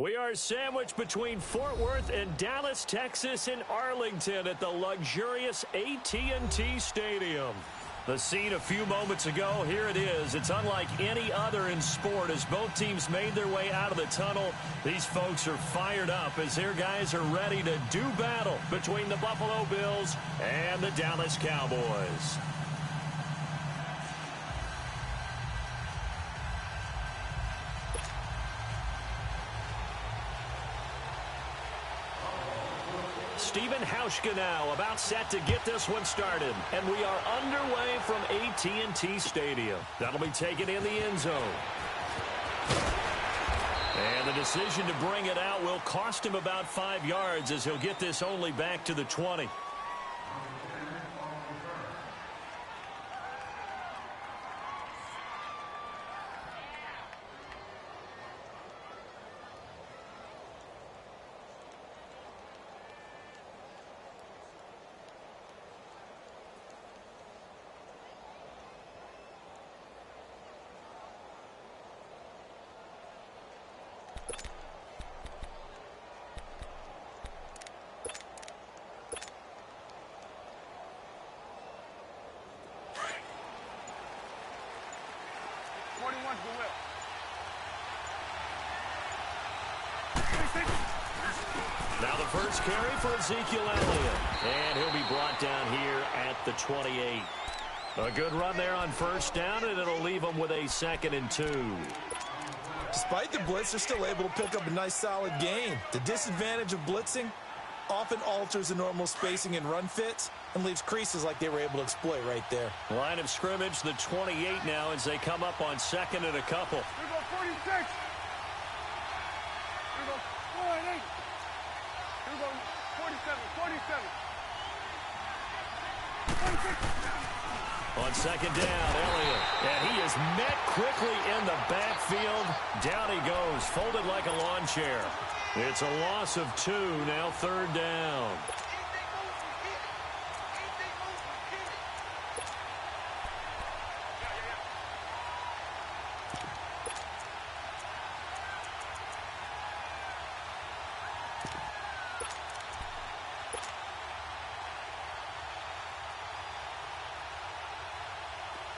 We are sandwiched between Fort Worth and Dallas, Texas in Arlington at the luxurious AT&T Stadium. The scene a few moments ago, here it is. It's unlike any other in sport as both teams made their way out of the tunnel. These folks are fired up as their guys are ready to do battle between the Buffalo Bills and the Dallas Cowboys. Steven Hauschka now about set to get this one started. And we are underway from AT&T Stadium. That'll be taken in the end zone. And the decision to bring it out will cost him about 5 yards as he'll get this only back to the 20. Now the first carry for Ezekiel Elliott. And he'll be brought down here at the 28. A good run there on first down, and it'll leave them with a 2nd and 2. Despite the blitz, they're still able to pick up a nice solid gain. The disadvantage of blitzing often alters the normal spacing and run fits and leaves creases like they were able to exploit right there. Line of scrimmage, the 28 now as they come up on 2nd and a couple. Here we go, 46. Here we go, 48. Here we go, 47, 47. 46. On 2nd down, Elliott. And he is met quickly in the backfield. Down he goes, folded like a lawn chair. It's a loss of 2, now 3rd down.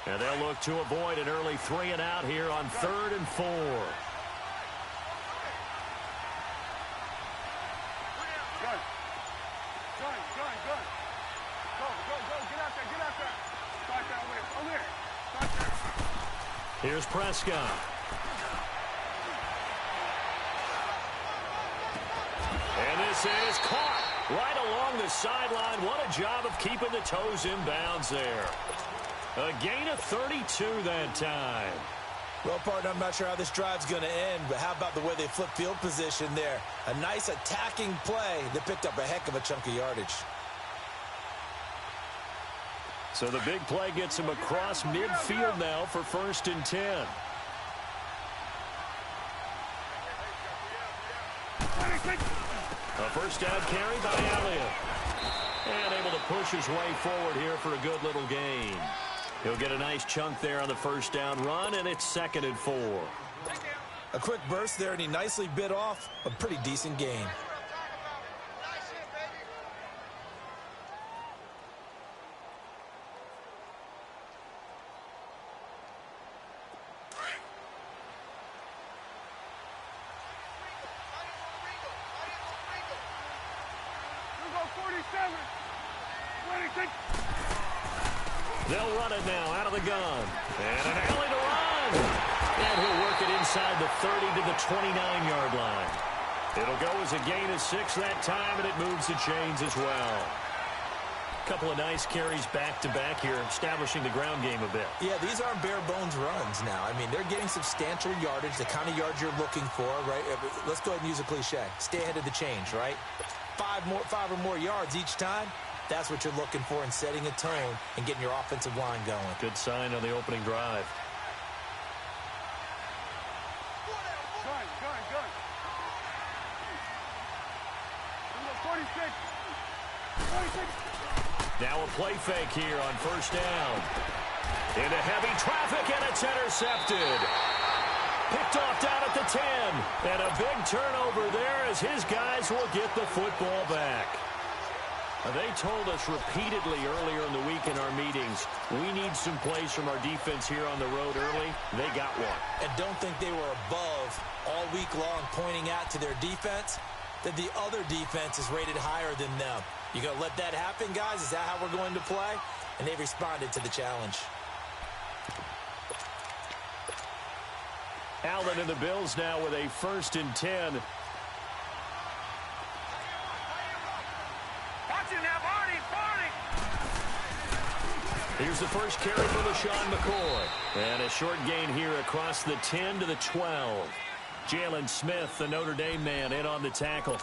And they'll look to avoid an early 3 and out here on 3rd and 4. Here's Prescott. And this is caught right along the sideline. What a job of keeping the toes in bounds there. A gain of 32 that time. Well, partner, I'm not sure how this drive's going to end, but how about the way they flip field position there? A nice attacking play that picked up a heck of a chunk of yardage. So the big play gets him across midfield now for 1st and 10. A first down carry by Elliott. And able to push his way forward here for a good little gain. He'll get a nice chunk there on the first down run, and it's 2nd and 4. A quick burst there, and he nicely bit off a pretty decent gain. They'll run it now out of the gun. And an alley to run. And he'll work it inside the 30 to the 29-yard line. It'll go as a gain of 6 that time, and it moves the chains as well. A couple of nice carries back-to-back here, establishing the ground game a bit. Yeah, these aren't bare-bones runs now. I mean, they're getting substantial yardage, the kind of yards you're looking for, right? Let's go ahead and use a cliche. Stay ahead of the change, right? 5 or more yards each time. That's what you're looking for in setting a tone and getting your offensive line going. Good sign on the opening drive. Gun. 46. Now a play fake here on first down. Into heavy traffic, and it's intercepted. Picked off down at the 10. And a big turnover there as his guys will get the football back. They told us repeatedly earlier in the week in our meetings, we need some plays from our defense here on the road early. They got one. And don't think they were above all week long pointing out to their defense that the other defense is rated higher than them. You going to let that happen, guys? Is that how we're going to play? And they responded to the challenge. Allen and the Bills now with a 1st and 10. Here's the first carry for LaShawn McCoy. And a short gain here across the 10 to the 12. Jalen Smith, the Notre Dame man, in on the tackle.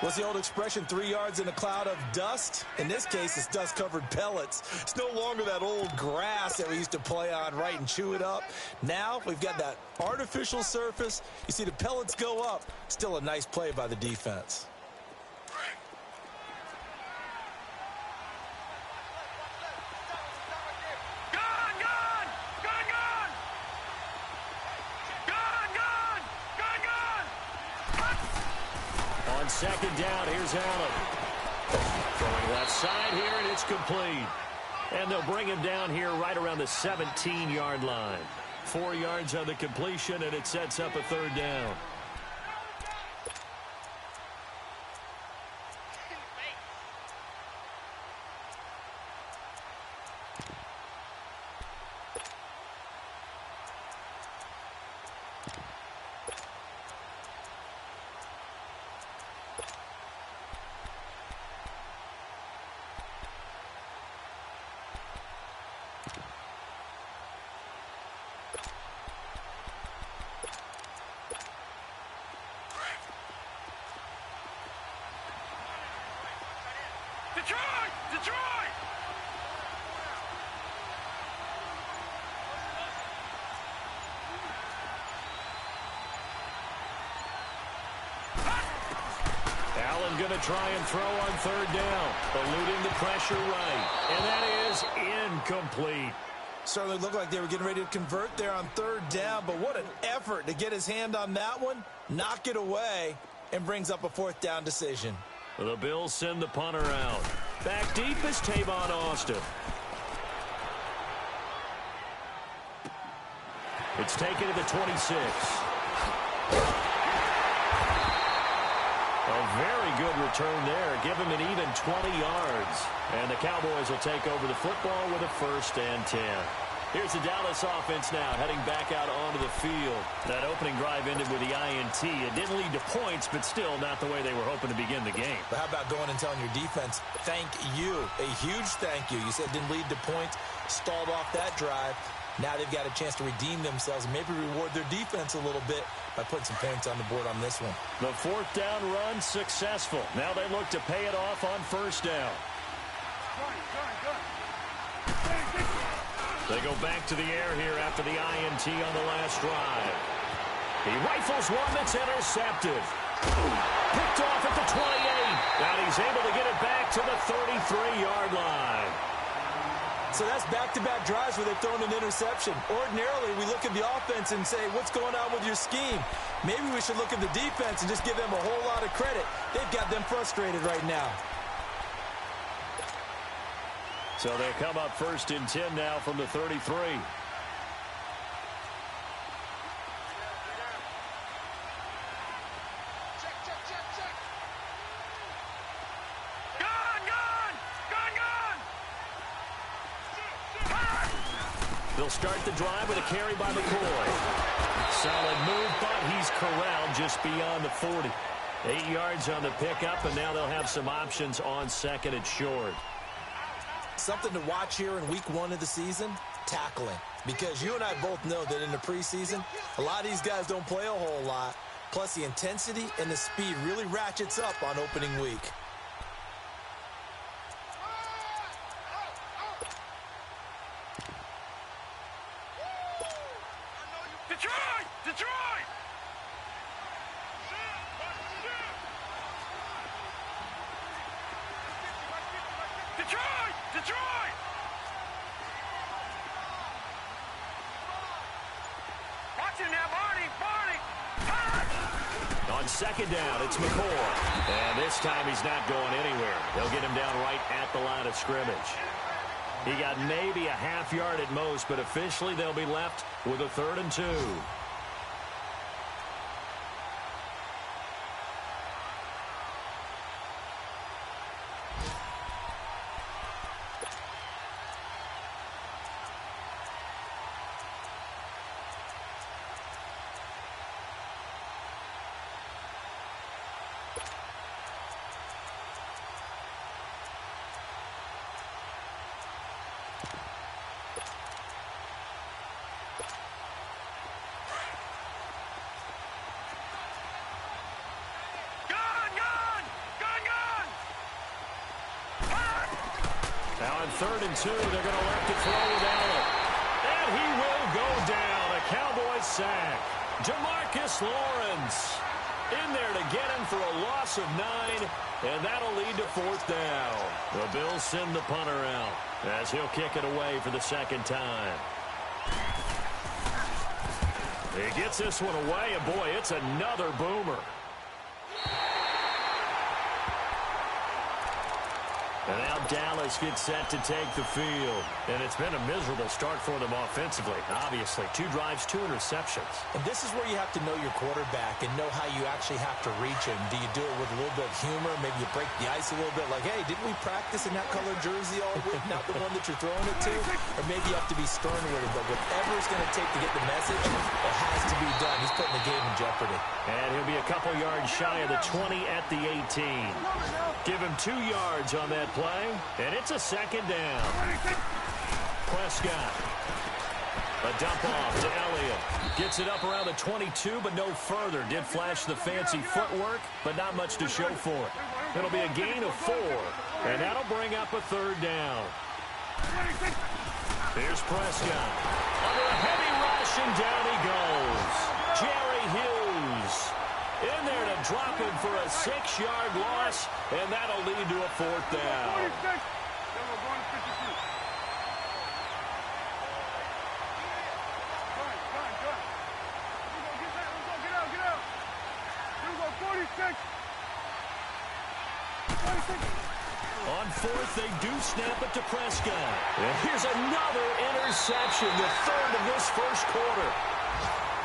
What's the old expression, 3 yards in a cloud of dust? In this case, it's dust-covered pellets. It's no longer that old grass that we used to play on, right, and chew it up. Now we've got that artificial surface. You see the pellets go up. Still a nice play by the defense. On 2nd down, here's Allen. Throwing left side here, and it's complete. And they'll bring him down here right around the 17-yard line. 4 yards on the completion, and it sets up a 3rd down. Detroit! Allen going to try and throw on 3rd down. Eluding the pressure right. And that is incomplete. Certainly looked like they were getting ready to convert there on 3rd down, but what an effort to get his hand on that one, knock it away, and brings up a 4th down decision. The Bills send the punter out. Back deep is Tavon Austin. It's taken to the 26. A very good return there. Give him an even 20 yards. And the Cowboys will take over the football with a 1st and 10. Here's the Dallas offense now, heading back out onto the field. That opening drive ended with the INT. It didn't lead to points, but still not the way they were hoping to begin the game. But how about going and telling your defense, thank you, a huge thank you. You said it didn't lead to points, stalled off that drive. Now they've got a chance to redeem themselves and maybe reward their defense a little bit by putting some points on the board on this one. The 4th down run successful. Now they look to pay it off on 1st down. They go back to the air here after the INT on the last drive. He rifles one that's intercepted. Picked off at the 28. And he's able to get it back to the 33-yard line. So that's back-to-back drives where they've thrown an interception. Ordinarily, we look at the offense and say, what's going on with your scheme? Maybe we should look at the defense and just give them a whole lot of credit. They've got them frustrated right now. So they come up 1st and 10 now from the 33. They'll start the drive with a carry by McCoy. Solid move, but he's corralled just beyond the 40. 8 yards on the pickup, and now they'll have some options on 2nd and short. Something to watch here in week 1 of the season, tackling. Because you and I both know that in the preseason, a lot of these guys don't play a whole lot. Plus, the intensity and the speed really ratchets up on opening week. Detroit! Detroit! Detroit! Detroit! Watch it now, On second down, it's McCoy. And this time he's not going anywhere. They'll get him down right at the line of scrimmage. He got maybe a half yard at most, but officially they'll be left with a 3rd and 2. Now on 3rd and 2, they're going to elect to throw with Allen. And he will go down. A Cowboys sack. Jamarcus Lawrence in there to get him for a loss of 9, and that'll lead to 4th down. The Bills send the punter out as he'll kick it away for the 2nd time. He gets this one away, and boy, it's another boomer. And now Dallas gets set to take the field. And it's been a miserable start for them offensively. Obviously, 2 drives, 2 interceptions. And this is where you have to know your quarterback and know how you actually have to reach him. Do you do it with a little bit of humor? Maybe you break the ice a little bit like, hey, didn't we practice in that colored jersey all week? Not the one that you're throwing it to? Or maybe you have to be stern with him. But whatever it's going to take to get the message, it has to be done. He's putting the game in jeopardy. And he'll be a couple yards shy of the 20 at the 18. Give him 2 yards on that play, and it's a 2nd down. Prescott. A dump off to Elliott. Gets it up around the 22, but no further. Did flash the fancy footwork, but not much to show for it. It'll be a gain of 4, and that'll bring up a 3rd down. Here's Prescott. Under a heavy rush, and down he goes. Jerry Hughes in there to drop him for a 6-yard loss, and that'll lead to a 4th down. On 4th, they do snap it to Prescott. And here's another interception, the 3rd of this first quarter.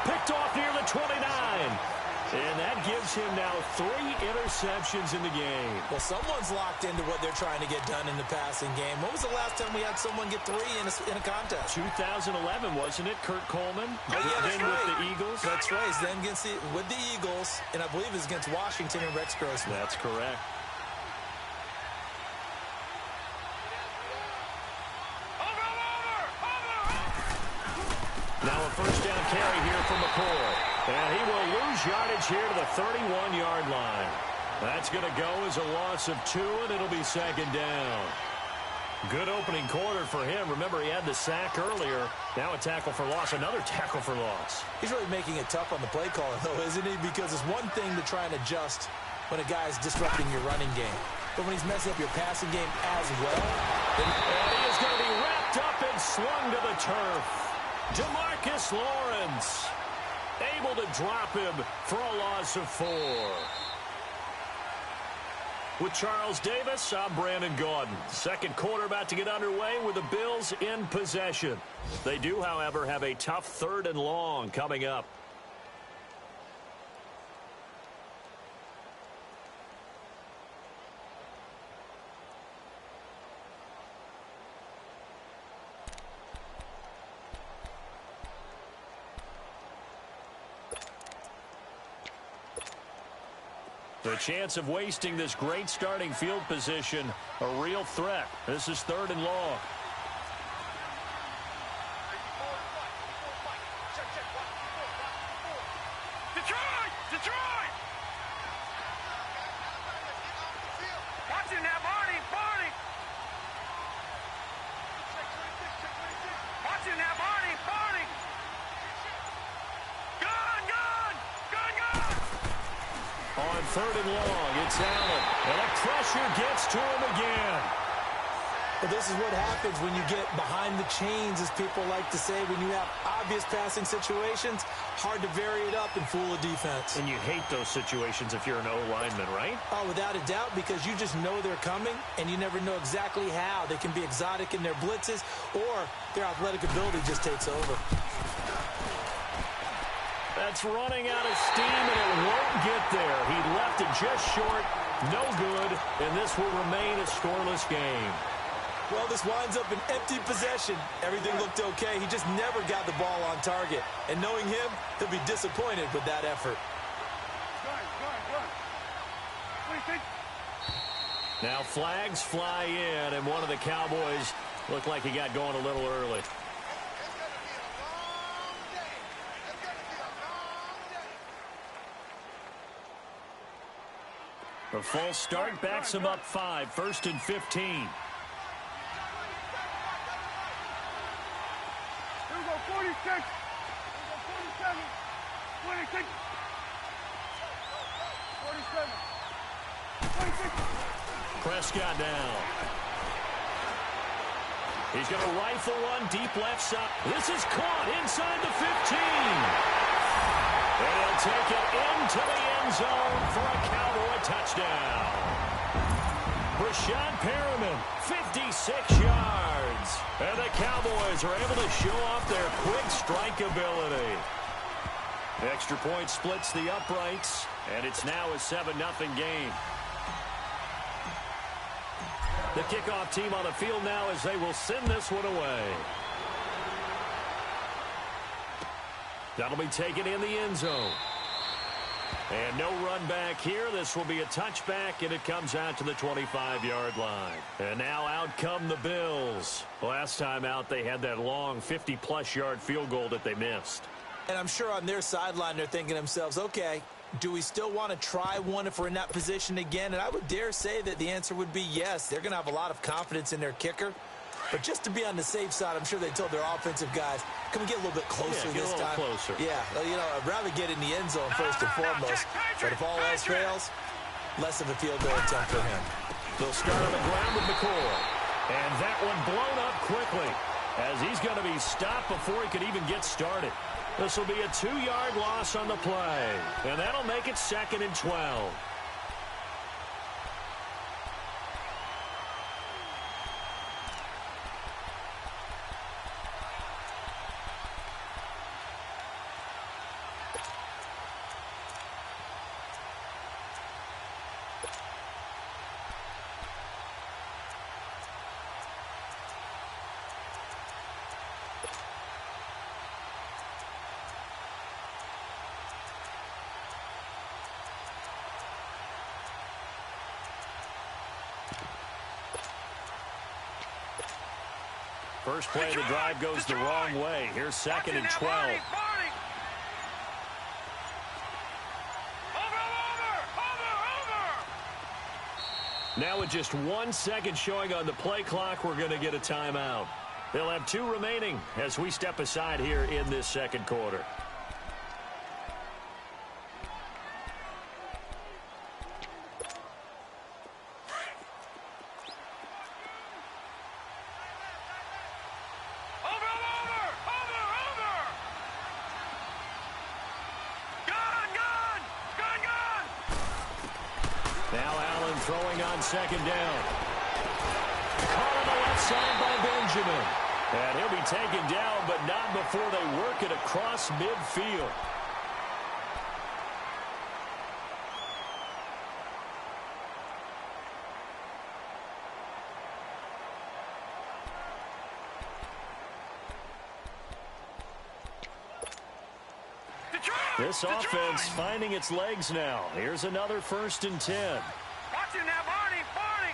Picked off near the 29. And that gives him now 3 interceptions in the game. Well, someone's locked into what they're trying to get done in the passing game. When was the last time we had someone get 3 in a contest? 2011, wasn't it? Kurt Coleman? Oh, yeah, that's right. With the Eagles? That's right. Then with the Eagles, and I believe it's against Washington and Rex Grossman. That's correct. Now a 1st down carry here from McCoy. And he will lose yardage here to the 31-yard line. That's going to go as a loss of 2, and it'll be 2nd down. Good opening quarter for him. Remember, he had the sack earlier. Now a tackle for loss, another tackle for loss. He's really making it tough on the play caller, though, isn't he? Because it's one thing to try and adjust when a guy's disrupting your running game. But when he's messing up your passing game as well. And he is going to be wrapped up and slung to the turf. Jamarcus Lawrence able to drop him for a loss of 4. With Charles Davis, I'm Brandon Gaudin. 2nd quarter about to get underway with the Bills in possession. They do, however, have a tough 3rd and long coming up. The chance of wasting this great starting field position, a real threat. This is 3rd and long. Detroit! Detroit! Watching that, Barney! Barney! Watching that, Barney! Barney! Gun! Gun! Gun! Gun! On 3rd and long, it's Allen. And the pressure gets to him again. Well, this is what happens when you get behind the chains, as people like to say. When you have obvious passing situations, hard to vary it up and fool a defense. And you hate those situations if you're an O-lineman, right? Oh, without a doubt, because you just know they're coming, and you never know exactly how. They can be exotic in their blitzes, or their athletic ability just takes over. That's running out of steam, and it won't get there. He left it just short, no good, and this will remain a scoreless game. Well, this winds up an empty possession. Everything looked okay. He just never got the ball on target. And knowing him, he'll be disappointed with that effort. Now flags fly in, and one of the Cowboys looked like he got going a little early. The false start backs him up 5, 1st and 15. 46. 47. 26. 47. 26. Prescott down. He's going to rifle one deep left side. This is caught inside the 15. And he'll take it into the end zone for a Cowboy touchdown. Rashad Perriman, 56 yards. And the Cowboys are able to show off their quick strike ability. Extra point splits the uprights, and it's now a 7-0 game. The kickoff team on the field now as they will send this one away. That'll be taken in the end zone. And no run back here. This will be a touchback, and it comes out to the 25-yard line. And now out come the Bills. Last time out, they had that long 50-plus yard field goal that they missed. And I'm sure on their sideline they're thinking to themselves, okay, do we still want to try one if we're in that position again? And I would dare say that the answer would be yes. They're going to have a lot of confidence in their kicker. But just to be on the safe side, I'm sure they told their offensive guys, can we get a little bit closer this time? Closer. Yeah, you know, I'd rather get in the end zone first and foremost. But if all else fails, less of a field goal attempt for him. They'll start on the ground with McCoy. And that one blown up quickly as he's going to be stopped before he could even get started. This will be a 2-yard loss on the play. And that'll make it 2nd and 12. First play of the drive goes the wrong way. Here's 2nd and 12. Now with just 1 second showing on the play clock, we're going to get a timeout. They'll have 2 remaining as we step aside here in this second quarter. Throwing on 2nd down. Caught on the left side by Benjamin. And he'll be taken down, but not before they work it across midfield. This offense finding its legs now. Here's another 1st and 10. Watch it now, Barney, Barney.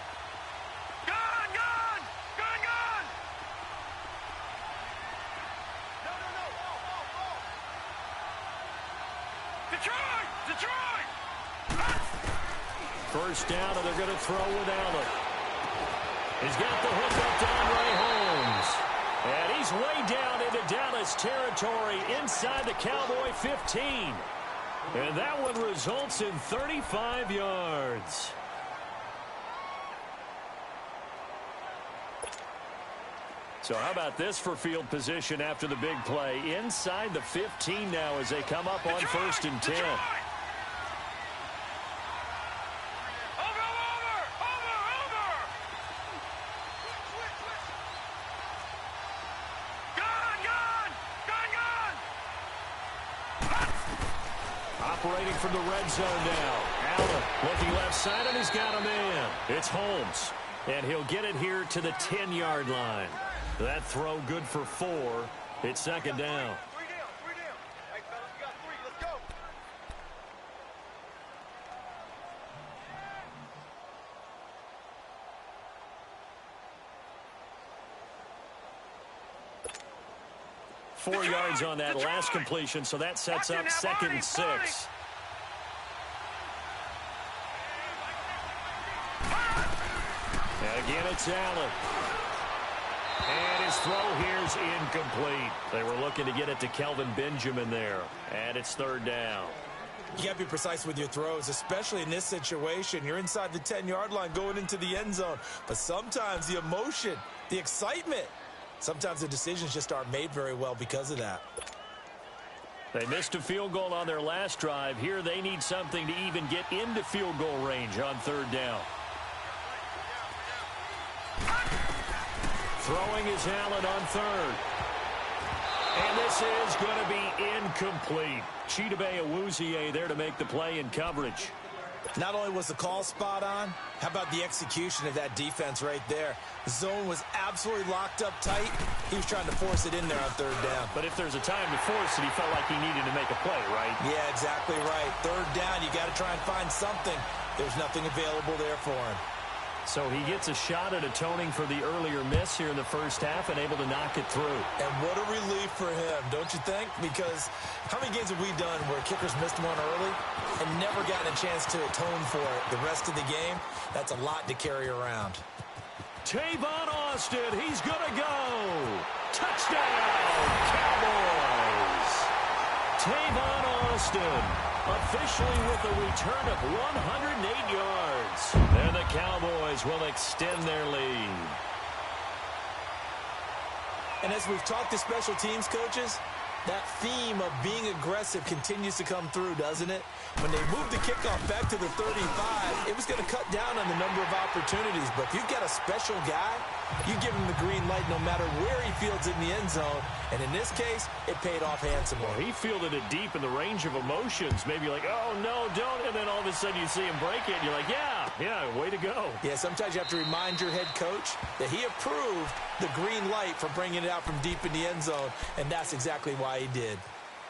Gun, gun, gun, gun. No. Detroit, Detroit. First down, and they're going to throw with Allen. He's got the hook up to Andre Holmes. And he's way down into Dallas territory inside the Cowboy 15. And that one results in 35 yards. So how about this for field position after the big play? Inside the 15 now as they come up on first and 10. Operating from the red zone now. Allen looking left side, and he's got a man. It's Holmes, and he'll get it here to the 10-yard line. That throw good for 4. It's second down. 3 down. Hey, fellas, we got 3. Let's go. Four yards on that last completion, so that sets up second and 6. And again, it's Allen. And his throw here's incomplete. They were looking to get it to Kelvin Benjamin there. And it's third down. You got to be precise with your throws, especially in this situation. You're inside the 10-yard line going into the end zone. But sometimes the emotion, the excitement, sometimes the decisions just aren't made very well because of that. They missed a field goal on their last drive. Here they need something to even get into field goal range on third down. Throwing is Allen on third. And this is going to be incomplete. Chidobe Awuzie there to make the play in coverage. Not only was the call spot on, how about the execution of that defense right there? The zone was absolutely locked up tight. He was trying to force it in there on third down. But if there's a time to force it, he felt like he needed to make a play, right? Yeah, exactly right. Third down, you got to try and find something. There's nothing available there for him. So he gets a shot at atoning for the earlier miss here in the first half and able to knock it through. And what a relief for him, don't you think? Because how many games have we done where kickers missed one early and never gotten a chance to atone for it the rest of the game? That's a lot to carry around. Tavon Austin, he's going to go. Touchdown, Cowboys. Tavon Austin officially with a return of 108 yards. And the Cowboys will extend their lead. And as we've talked to special teams coaches, that theme of being aggressive continues to come through, doesn't it? When they moved the kickoff back to the 35, it was going to cut down on the number of opportunities. But if you've got a special guy, you give him the green light no matter where he fields it in the end zone. And in this case, it paid off handsomely. Well, he fielded it deep in the range of emotions. Maybe like, oh, no, don't. And then all of a sudden you see him break it, and you're like, yeah, way to go. Yeah, sometimes you have to remind your head coach that he approved the green light for bringing it out from deep in the end zone, and that's exactly why he did.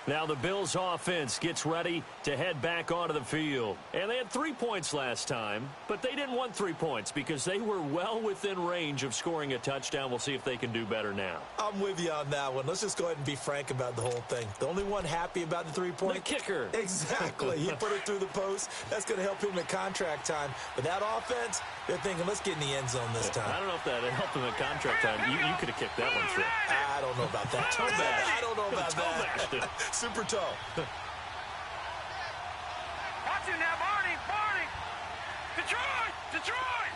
Now the Bills offense gets ready to head back onto the field. And they had 3 points last time, but they didn't want 3 points because they were well within range of scoring a touchdown. We'll see if they can do better now. I'm with you on that one. Let's just go ahead and be frank about the whole thing. The only one happy about the 3-point? The kicker. Exactly. He put it through the post. That's going to help him at contract time. But that offense, they're thinking, let's get in the end zone this time. I don't know if that helped him at contract time. You could have kicked that one through. I don't know about that. Toe bash. I don't know about that. Super toe. Watch it now, Barney. Detroit.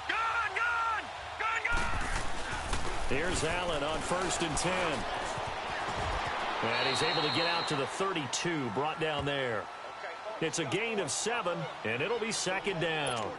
Gun. Here's Allen on first and 10. And he's able to get out to the 32, brought down there. It's a gain of 7, and it'll be second down.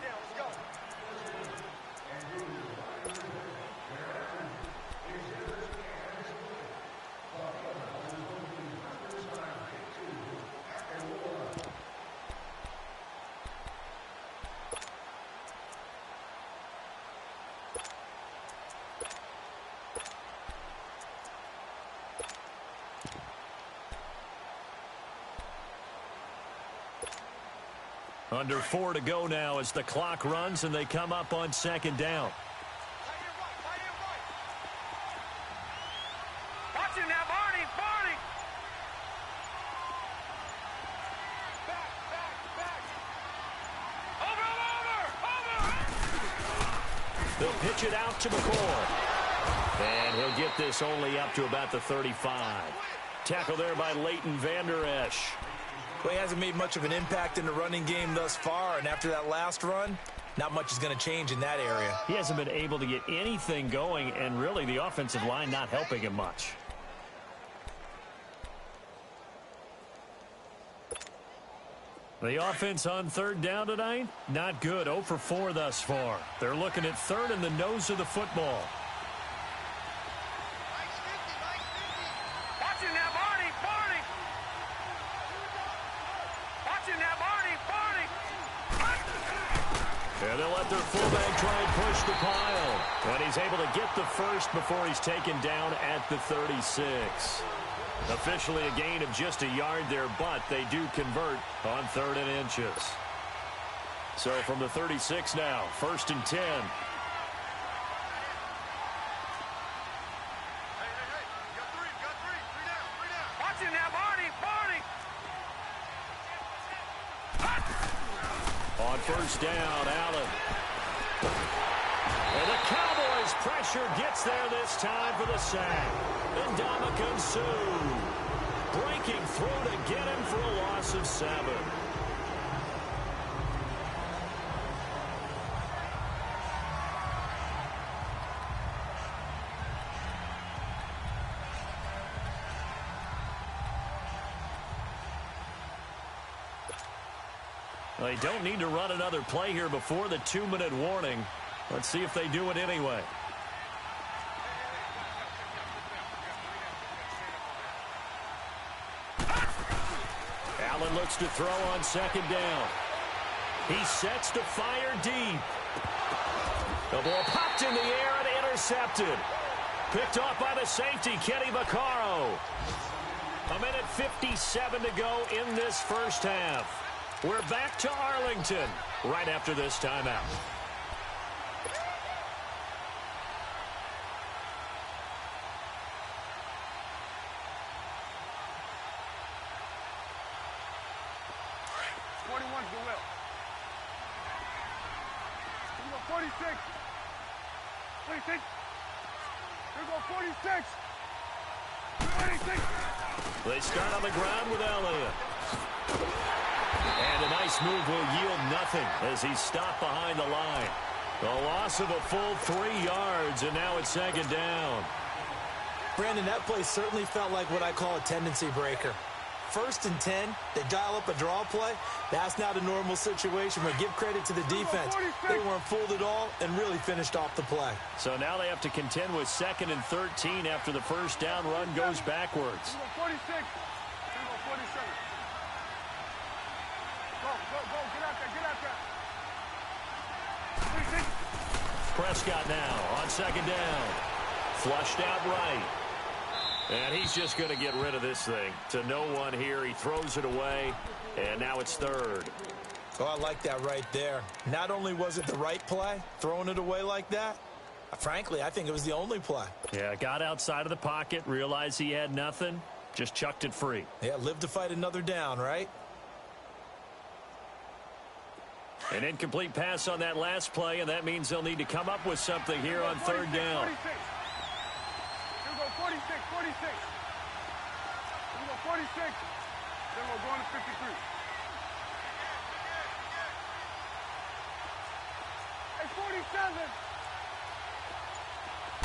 Under 4 to go now as the clock runs and they come up on second down. Watch it now, Barney. Over. They'll pitch it out to McCord. And he'll get this only up to about the 35. Tackle there by Leighton Vander Esch. Well, he hasn't made much of an impact in the running game thus far, and after that last run, Not much is going to change in that area. He hasn't been able to get anything going, and really the offensive line not helping him much. The offense on third down tonight, not good. 0 for 4 thus far. They're looking at third in the nose of the football. Watching that, Barney, Barney. Watching that, Barney, Barney. And they'll let their fullback try and push the pile. And he's able to get the first before he's taken down at the 36. Officially a gain of just a yard there, but they do convert on 3rd and inches. So from the 36 now, 1st and 10. Hey, you got three down. Watching that, Barney, Barney. On 1st down, Allen. And the Cowboys' pressure gets there this time for the sack. And Ndamukong Suh breaking through to get him for a loss of 7. They don't need to run another play here before the 2-minute warning. Let's see if they do it anyway. Allen looks to throw on 2nd down. He sets to fire deep. The ball popped in the air and intercepted. Picked off by the safety, Kenny Vaccaro. 1:57 to go in this first half. We're back to Arlington right after this timeout. They start on the ground with Elliott. And a nice move will yield nothing as he's stopped behind the line. A loss of a full 3 yards, and now it's 2nd down. Brandon, that play certainly felt like what I call a tendency breaker. 1st and 10, they dial up a draw play. That's not a normal situation, but give credit to the defense. They weren't fooled at all and really finished off the play. So now they have to contend with 2nd and 13 after the first down run goes backwards. 46. 47. Go, get out there. Prescott now on 2nd down. Flushed out right. And he's just going to get rid of this thing. To no one here. He throws it away. And now it's 3rd. Oh, I like that right there. Not only was it the right play, throwing it away like that, frankly, I think it was the only play. Yeah, got outside of the pocket, realized he had nothing, just chucked it free. Yeah, live to fight another down, right? An incomplete pass on that last play, and that means they'll need to come up with something here on 3rd down. 46. 46. Here we go, 46. Then we're going to 53. Hey, 47.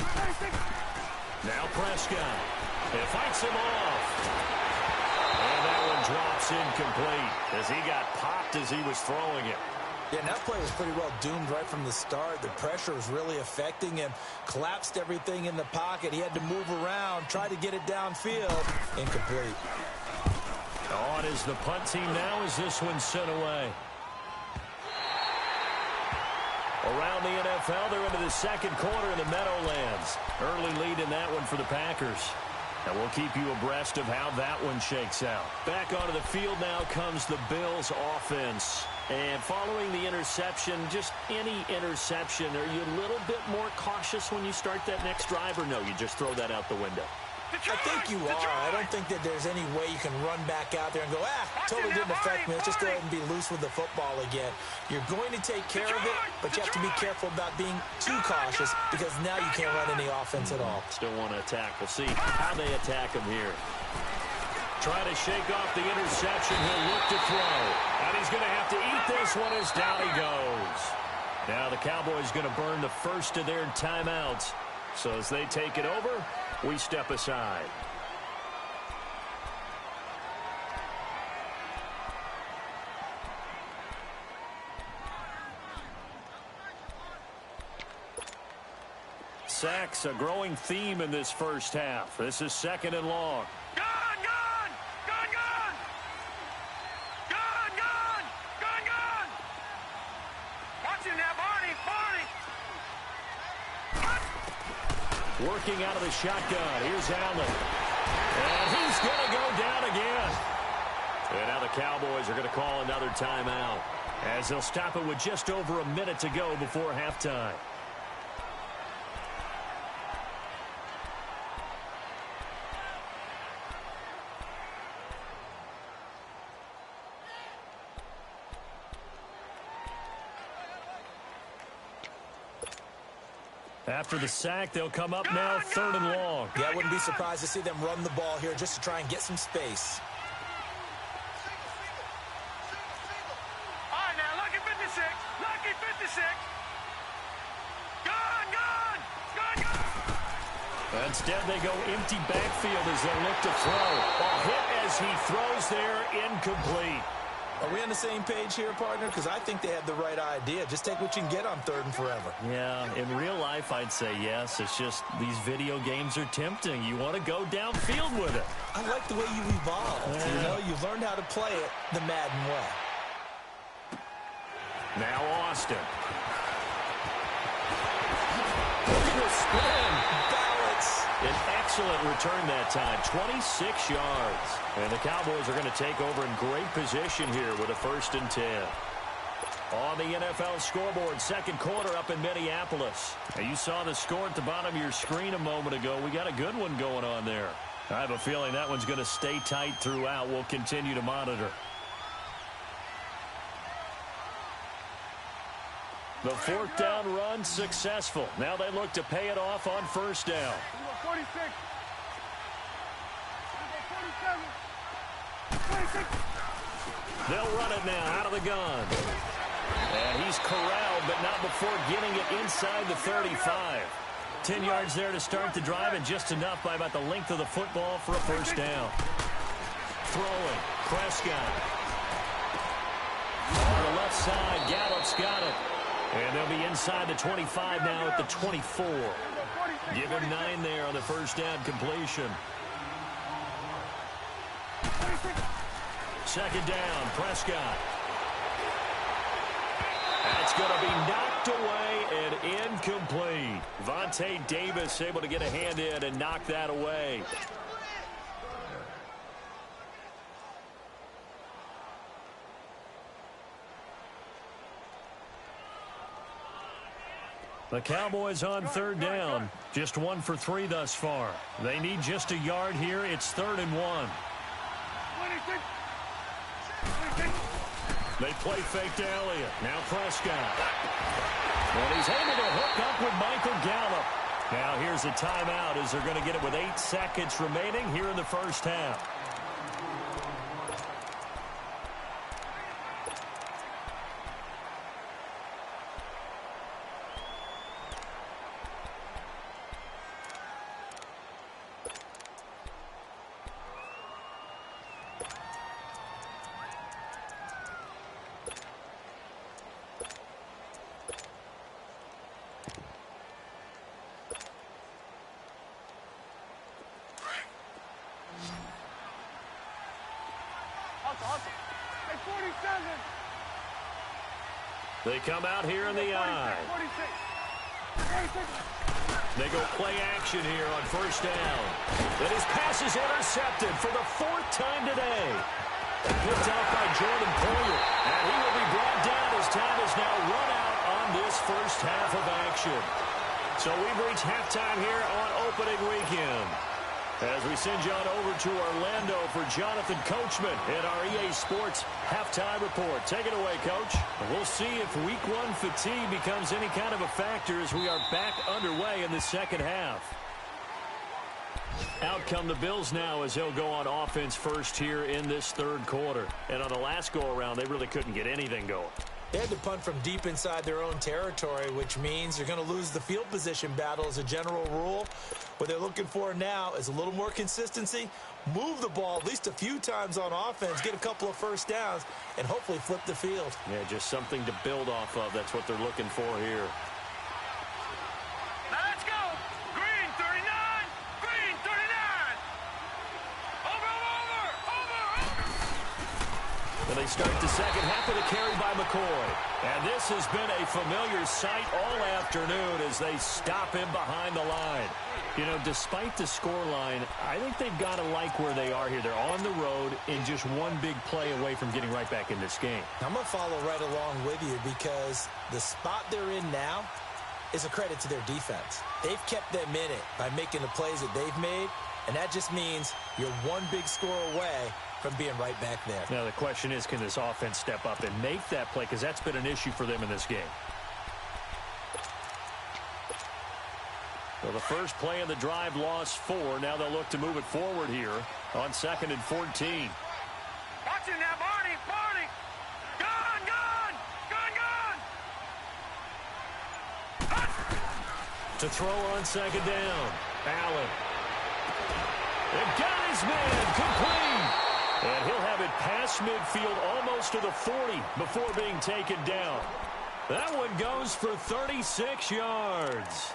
46. Now Prescott. It fights him off. And that one drops incomplete as he got popped as he was throwing it. Yeah, and that play was pretty well doomed right from the start. The pressure was really affecting him. Collapsed everything in the pocket. He had to move around, try to get it downfield. Incomplete. On is the punt team now as this one's sent away. Around the NFL, they're into the 2nd quarter in the Meadowlands. Early lead in that one for the Packers. And we'll keep you abreast of how that one shakes out. Back onto the field now comes the Bills offense. And following the interception, just any interception, are you a little bit more cautious when you start that next drive, or no, you just throw that out the window? I think you are. I don't think that there's any way you can run back out there and go, totally didn't affect me. Let's just go ahead and be loose with the football again. You're going to take care of it, but you have to be careful about being too cautious because now you can't run any offense at all. Still want to attack. We'll see how they attack him here. Trying to shake off the interception. He'll look to throw. And he's going to have to eat this one as down he goes. Now the Cowboys going to burn the first of their timeouts. So as they take it over, we step aside. Sacks, a growing theme in this first half. This is 2nd and long. Gun, gun! Gun, gun! Gun, gun! Gun, gun! Watch him now, Barney! Barney! Working out of the shotgun. Here's Allen. And he's going to go down again. And now the Cowboys are going to call another timeout, as they'll stop it with just over a minute to go before halftime. After the sack, they'll come up now 3rd and long. Yeah, I wouldn't be surprised to see them run the ball here just to try and get some space. All right, now, lucky 56. Lucky 56. Gun, gun! Gun, gun! Instead, they go empty backfield as they look to throw. A hit as he throws there, incomplete. Are we on the same page here, partner? Because I think they had the right idea. Just take what you can get on 3rd and forever. Yeah, in real life, I'd say yes. It's just these video games are tempting. You want to go downfield with it. I like the way you evolved. Yeah. You know, you've learned how to play it the Madden way. Now Austin. Look at the spin. Balance. An excellent return that time, 26 yards. And the Cowboys are going to take over in great position here with a 1st and 10. On the NFL scoreboard, 2nd quarter up in Minneapolis. Now, you saw the score at the bottom of your screen a moment ago. We got a good one going on there. I have a feeling that one's going to stay tight throughout. We'll continue to monitor. The 4th down run successful. Now they look to pay it off on 1st down. 46. 47. They'll run it now out of the gun. And he's corralled, but not before getting it inside the 35. 10 yards there to start the drive, and just enough by about the length of the football for a 1st down. Throwing. Prescott. On the left side, Gallup's got it. And they'll be inside the 25 now at the 24. Give him 9 there on the 1st down completion. 2nd down, Prescott. That's going to be knocked away and incomplete. Vontae Davis able to get a hand in and knock that away. The Cowboys on 3rd down. Just 1 for 3 thus far. They need just a yard here. It's 3rd and 1. They play fake to Elliott. Now Prescott. And he's able to hook up with Michael Gallup. Now here's a timeout as they're going to get it with 8 seconds remaining here in the 1st half. They come out here in the eye. They go play action here on 1st down. And his pass is intercepted for the 4th time today. Picked out by Jordan Poyer. And he will be brought down as time is now run out on this 1st half of action. So we've reached halftime here on opening weekend. As we send you on over to Orlando for Jonathan Coachman in our EA Sports halftime report. Take it away, Coach. We'll see if Week 1 fatigue becomes any kind of a factor as we are back underway in the 2nd half. Out come the Bills now as they'll go on offense first here in this 3rd quarter. And on the last go-around, they really couldn't get anything going. They had to punt from deep inside their own territory, which means you're going to lose the field position battle as a general rule. What they're looking for now is a little more consistency, move the ball at least a few times on offense, get a couple of first downs, and hopefully flip the field. Yeah, just something to build off of. That's what they're looking for here. Now let's go. Green 39. Green 39. Over. And they start the second half with a carry by McCoy. And this has been a familiar sight all afternoon as they stop him behind the line. You know, despite the scoreline, I think they've got to like where they are here. They're on the road and just one big play away from getting right back in this game. I'm going to follow right along with you because the spot they're in now is a credit to their defense. They've kept them in it by making the plays that they've made, and that just means you're one big score away from being right back there. Now, the question is, can this offense step up and make that play? Because that's been an issue for them in this game. So the first play of the drive lost 4. Now they'll look to move it forward here on 2nd and 14. Watch it now, Barney. Gun. To throw on 2nd down. Allen. They've got his man complete. And he'll have it past midfield almost to the 40 before being taken down. That one goes for 36 yards.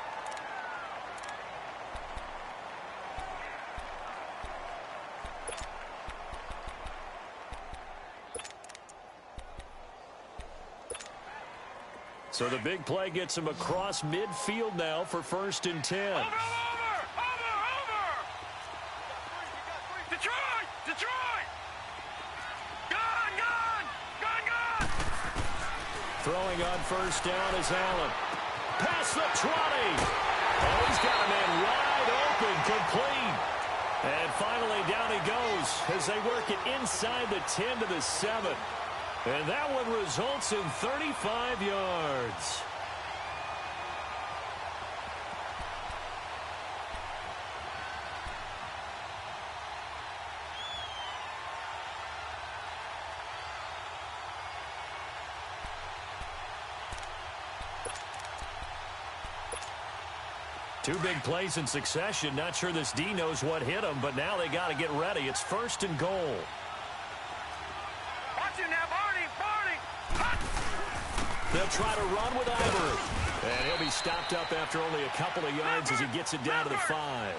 So the big play gets him across midfield now for 1st and 10. Over. Detroit. Gun. Throwing on 1st down is Allen. Past the 20. Oh, he's got a man wide open, complete. And finally down he goes as they work it inside the 10 to the 7. And that one results in 35 yards. Two big plays in succession. Not sure this D knows what hit him, but now they got to get ready. It's 1st and goal. Watch it now, Barney. They'll try to run with Ivory. And he'll be stopped up after only a couple of yards as he gets it down to the 5.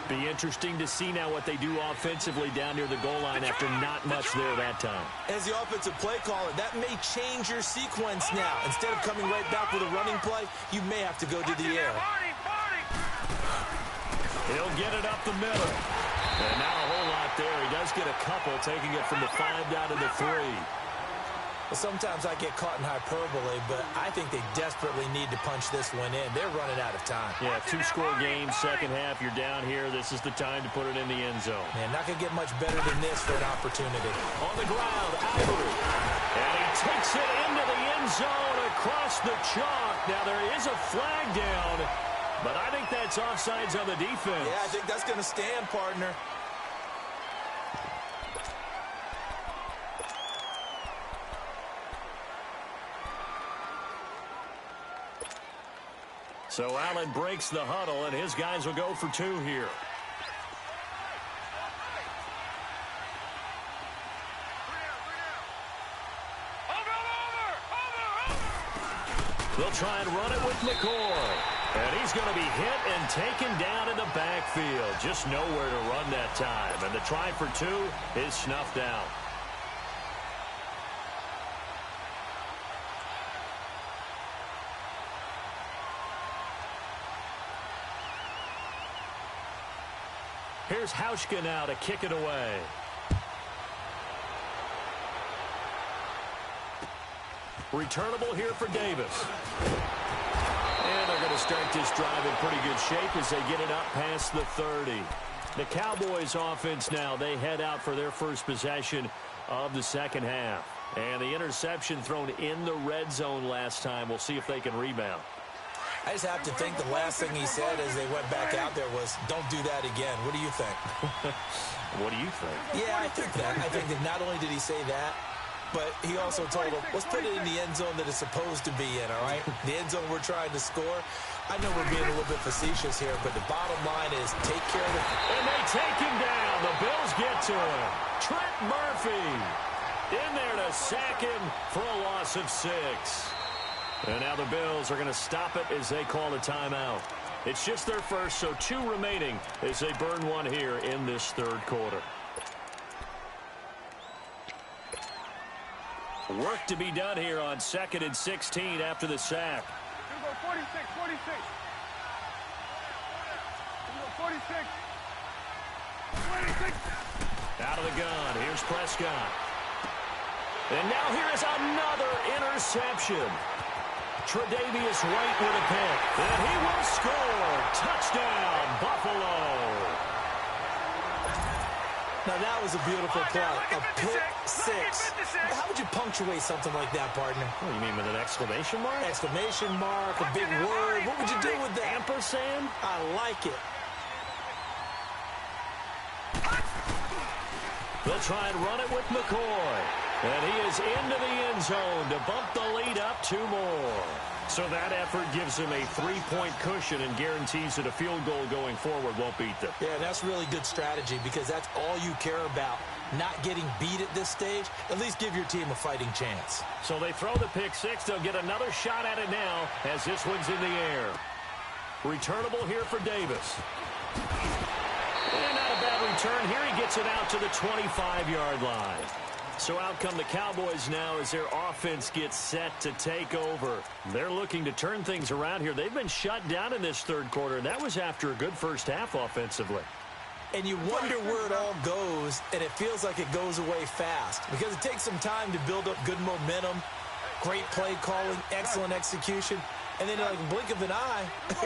Be interesting to see now what they do offensively down near the goal line after not much there that time. As the offensive play caller, that may change your sequence now. Instead of coming right back with a running play, you may have to go to the air. He'll get it up the middle. And not a whole lot there. He does get a couple, taking it from the 5 down to the 3. Well, sometimes I get caught in hyperbole, but I think they desperately need to punch this one in. They're running out of time. Yeah, 2-score game, second half. You're down here. This is the time to put it in the end zone. Man, not going to get much better than this for an opportunity. On the ground, Ivory. And he takes it into the end zone across the chalk. Now, there is a flag down, but I think that's offsides on the defense. Yeah, I think that's going to stand, partner. So Allen breaks the huddle, and his guys will go for 2 here. They'll try and run it with McCoy. And he's going to be hit and taken down in the backfield. Just nowhere to run that time. And the try for 2 is snuffed out. Here's Hauschka now to kick it away. Returnable here for Davis. And they're going to start this drive in pretty good shape as they get it up past the 30. The Cowboys offense now, they head out for their first possession of the second half. And the interception thrown in the red zone last time. We'll see if they can rebound. I just have to think the last thing he said as they went back out there was, don't do that again. What do you think? What do you think? Yeah, I think that. I think that not only did he say that, but he also told him, let's put it in the end zone that it's supposed to be in, all right? The end zone we're trying to score. I know we're being a little bit facetious here, but the bottom line is take care of it. And they take him down. The Bills get to him. Trent Murphy in there to sack him for a loss of 6. And now the Bills are going to stop it as they call a timeout. It's just their first, so 2 remaining as they burn one here in this third quarter. Work to be done here on 2nd and 16 after the sack. 46, 46. 46. 26. Out of the gun. Here's Prescott. And now here is another interception. Tre'Davious White with a pick. And he will score. Touchdown, Buffalo. Now, that was a beautiful play. A pick 6. How would you punctuate something like that, partner? What do you mean, with an exclamation mark? Exclamation mark, a big word. What would you do with that? Ampersand? I like it. They'll try and run it with McCoy. And he is into the end zone to bump the lead up 2 more. So that effort gives him a 3-point cushion and guarantees that a field goal going forward won't beat them. Yeah, that's really good strategy because that's all you care about. Not getting beat at this stage. At least give your team a fighting chance. So they throw the pick 6. They'll get another shot at it now as this one's in the air. Returnable here for Davis. And not a bad return. Here he gets it out to the 25-yard line. So out come the Cowboys now as their offense gets set to take over. They're looking to turn things around here. They've been shut down in this third quarter, and that was after a good first half offensively. And you wonder where it all goes, and it feels like it goes away fast because it takes some time to build up good momentum, great play calling, excellent execution, and then like a blink of an eye,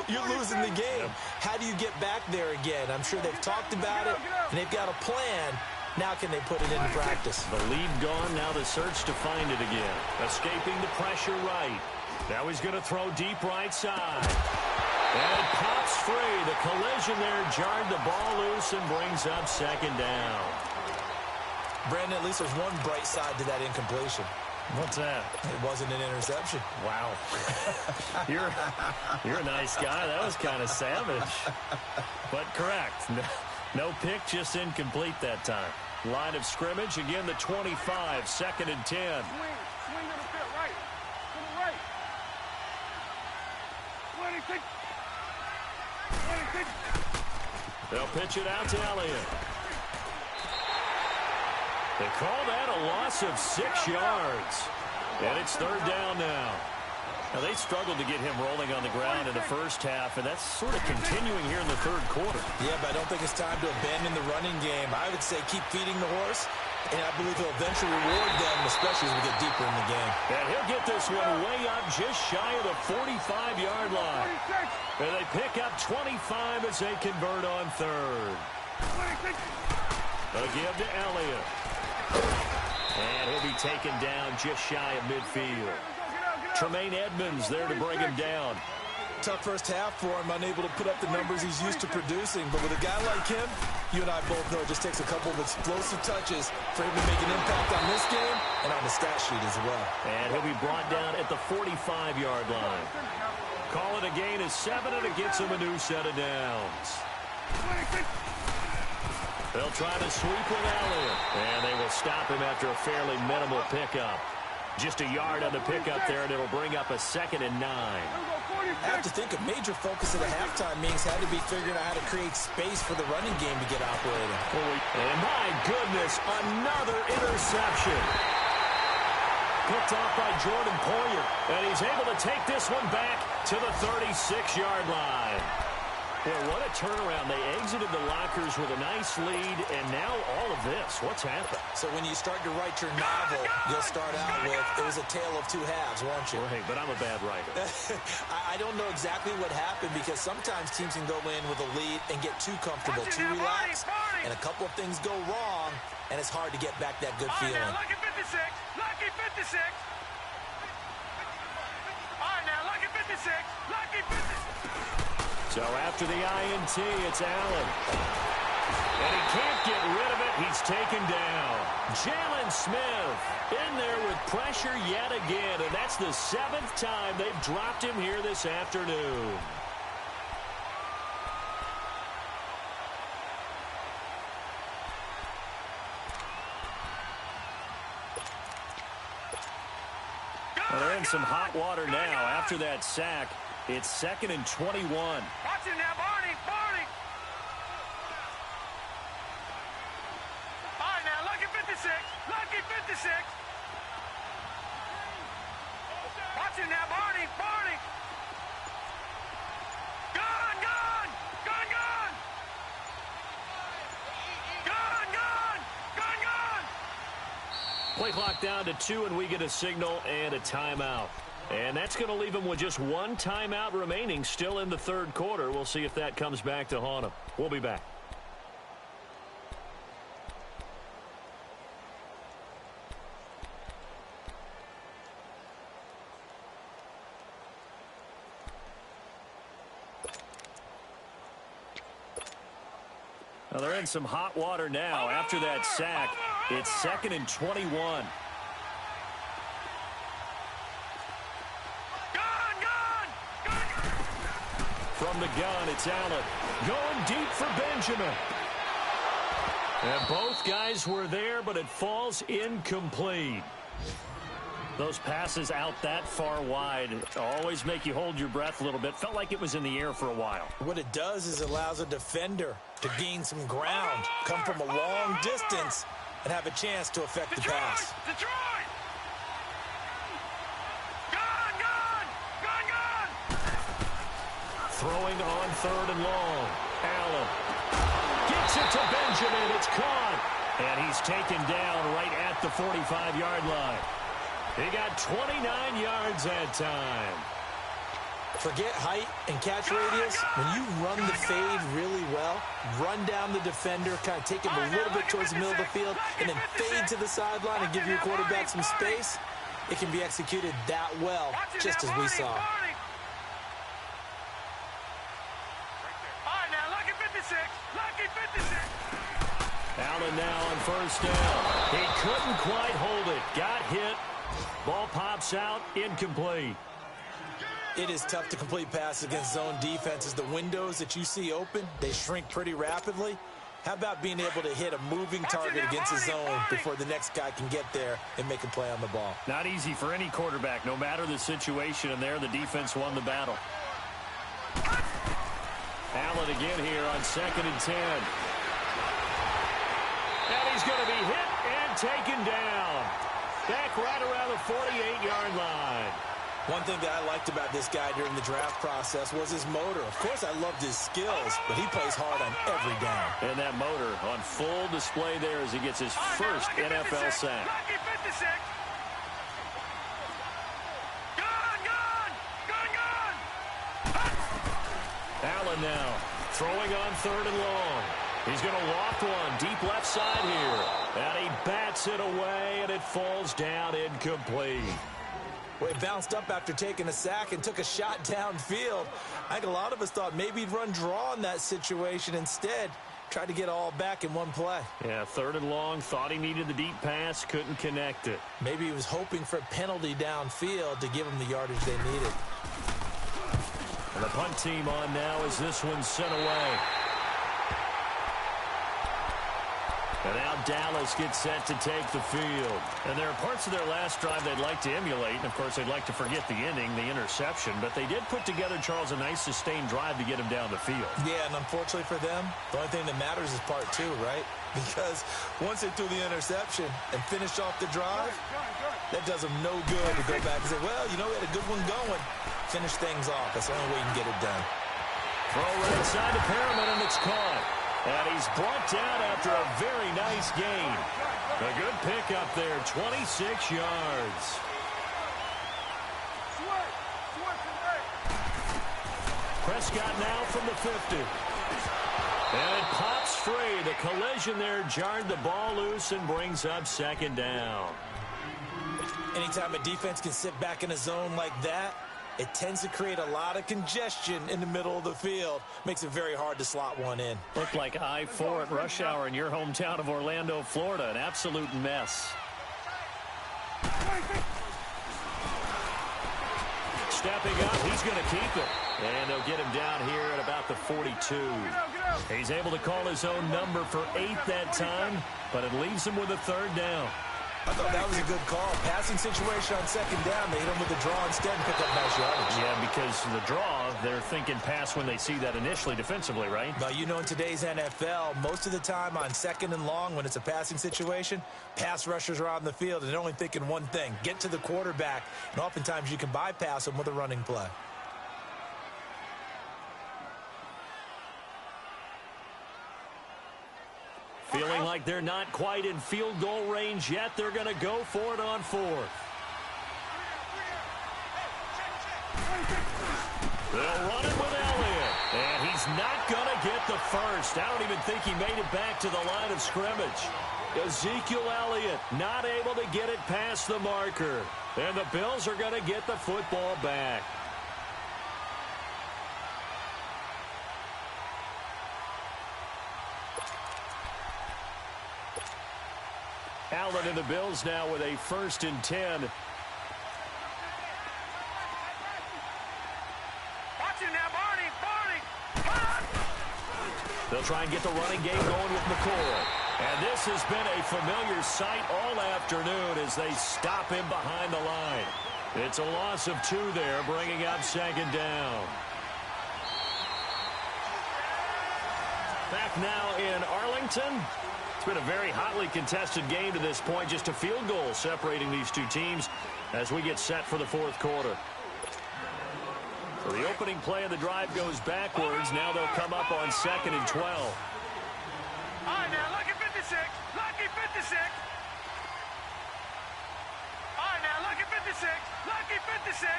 you're losing the game. How do you get back there again? I'm sure they've talked about it, and they've got a plan. Now can they put it into practice? The lead gone, now the search to find it again. Escaping the pressure right. Now he's going to throw deep right side. And it pops free. The collision there jarred the ball loose and brings up 2nd down. Brandon, at least there's one bright side to that incompletion. What's that? It wasn't an interception. Wow. You're a nice guy. That was kind of savage. But correct. No pick, just incomplete that time. Line of scrimmage, again the 25, 2nd and 10. Swing to the field, right. To the right. 26. 26. They'll pitch it out to Elliott. They call that a loss of 6 yards. And it's 3rd down now. Now, they struggled to get him rolling on the ground in the first half, and that's sort of continuing here in the third quarter. Yeah, but I don't think it's time to abandon the running game. I would say keep feeding the horse, and I believe he'll eventually reward them, especially as we get deeper in the game. And he'll get this one way up just shy of the 45-yard line. And they pick up 25 as they convert on 3rd. They'll give to Elliott. And he'll be taken down just shy of midfield. Tremaine Edmonds there to bring him down. Tough first half for him, unable to put up the numbers he's used to producing. But with a guy like him, you and I both know it just takes a couple of explosive touches for him to make an impact on this game and on the stat sheet as well. And he'll be brought down at the 45-yard line. Call it a gain of 7, and it gets him a new set of downs. They'll try to sweep with Elliott, and they will stop him after a fairly minimal pickup. Just a yard on the pickup there, and it'll bring up a 2nd and 9. I have to think a major focus of the halftime meetings had to be figuring out how to create space for the running game to get operating. And my goodness, another interception. Picked off by Jordan Poyer, and he's able to take this one back to the 36-yard line. Well, what a turnaround. They exited the lockers with a nice lead, and now all of this. What's happened? So when you start to write your novel, you'll start out with, it was a tale of 2 halves, won't you? Right, but I'm a bad writer. I don't know exactly what happened because sometimes teams can go in with a lead and get too comfortable, too relaxed, and a couple of things go wrong, and it's hard to get back that good feeling. All right, now, lucky 56. Lucky 56. All right, now, lucky 56. Lucky 56. So after the INT, it's Allen. And he can't get rid of it. He's taken down. Jalen Smith in there with pressure yet again. And that's the 7th time they've dropped him here this afternoon. Well, they're in some hot water now after that sack. It's 2nd and 21. Watch him now, Barney. All right, now, lucky 56. Lucky 56. Watch him now, Barney. Gone. Play clock down to 2, and we get a signal and a timeout. And that's going to leave them with just 1 timeout remaining still in the 3rd quarter. We'll see if that comes back to haunt them. We'll be back. Well, they're in some hot water now after that sack. It's 2nd and 21. From the gun, it's Allen. Going deep for Benjamin. And both guys were there, but it falls incomplete. Those passes out that far wide always make you hold your breath a little bit. Felt like it was in the air for a while. What it does is allows a defender to gain some ground, come from a long distance, and have a chance to affect the pass. Detroit! Throwing on 3rd and long. Allen gets it to Benjamin. It's caught. And he's taken down right at the 45-yard line. He got 29 yards that time. Forget height and catch radius. When you run the fade really well, run down the defender, kind of take him a little bit towards the middle of the field, and then fade to the sideline and give your quarterback some space, it can be executed that well, just as we saw. Allen now on 1st down. He couldn't quite hold it. Got hit. Ball pops out. Incomplete. It is tough to complete passes against zone defenses. The windows that you see open, they shrink pretty rapidly. How about being able to hit a moving target against a zone before the next guy can get there and make a play on the ball? Not easy for any quarterback, no matter the situation, and there the defense won the battle. Allen again here on 2nd and 10. And he's going to be hit and taken down. Back right around the 48-yard line. One thing that I liked about this guy during the draft process was his motor. Of course, I loved his skills, but he plays hard on every down. And that motor on full display there as he gets his first NFL sack. Allen now throwing on 3rd and long. He's going to loft one deep left side here. And he bats it away, and it falls down incomplete. Well, he bounced up after taking a sack and took a shot downfield. I think a lot of us thought maybe he'd run draw in that situation. Instead, tried to get all back in one play. Yeah, 3rd and long, thought he needed the deep pass, couldn't connect it. Maybe he was hoping for a penalty downfield to give him the yardage they needed. And the punt team on now as this one's sent away. And now Dallas gets set to take the field. And there are parts of their last drive they'd like to emulate. And, of course, they'd like to forget the ending, the interception. But they did put together, Charles, a nice sustained drive to get him down the field. Yeah, and unfortunately for them, the only thing that matters is part 2, right? Because once they threw the interception and finished off the drive, that does them no good to go back and say, well, you know, we had a good one going. Finish things off. That's the only way you can get it done. Throw right side to Perriman, and it's caught. And he's brought down after a very nice gain. A good pickup there, 26 yards. Prescott now from the 50. And it pops free. The collision there jarred the ball loose and brings up 2nd down. Anytime a defense can sit back in a zone like that, It tends to create a lot of congestion in the middle of the field. Makes it very hard to slot one in. Looked like I-4 at rush hour in your hometown of Orlando, Florida. An absolute mess. Stepping up, he's going to keep it. And they'll get him down here at about the 42. He's able to call his own number for 8 that time, but it leaves him with a 3rd down. I thought that was a good call. Passing situation on 2nd down. They hit him with the draw instead and pick up nice yardage. Yeah, because the draw, they're thinking pass when they see that initially defensively, right? Well, you know, in today's NFL, most of the time on 2nd and long, when it's a passing situation, pass rushers are on the field and they're only thinking one thing, get to the quarterback. And oftentimes you can bypass them with a running play. Feeling like they're not quite in field goal range yet. They're going to go for it on 4th. They'll run it with Elliott. And he's not going to get the first. I don't even think he made it back to the line of scrimmage. Ezekiel Elliott not able to get it past the marker. And the Bills are going to get the football back. Allen and the Bills now with a 1st and 10. They'll try and get the running game going with McCoy. And this has been a familiar sight all afternoon as they stop him behind the line. It's a loss of 2 there, bringing up 2nd down. Back now in Arlington. It's been a very hotly contested game to this point. Just a field goal separating these two teams as we get set for the 4th quarter. So the opening play of the drive goes backwards. Now they'll come up on 2nd and 12. All right, now, lucky 56. Lucky 56. All right, now, lucky 56. Lucky 56.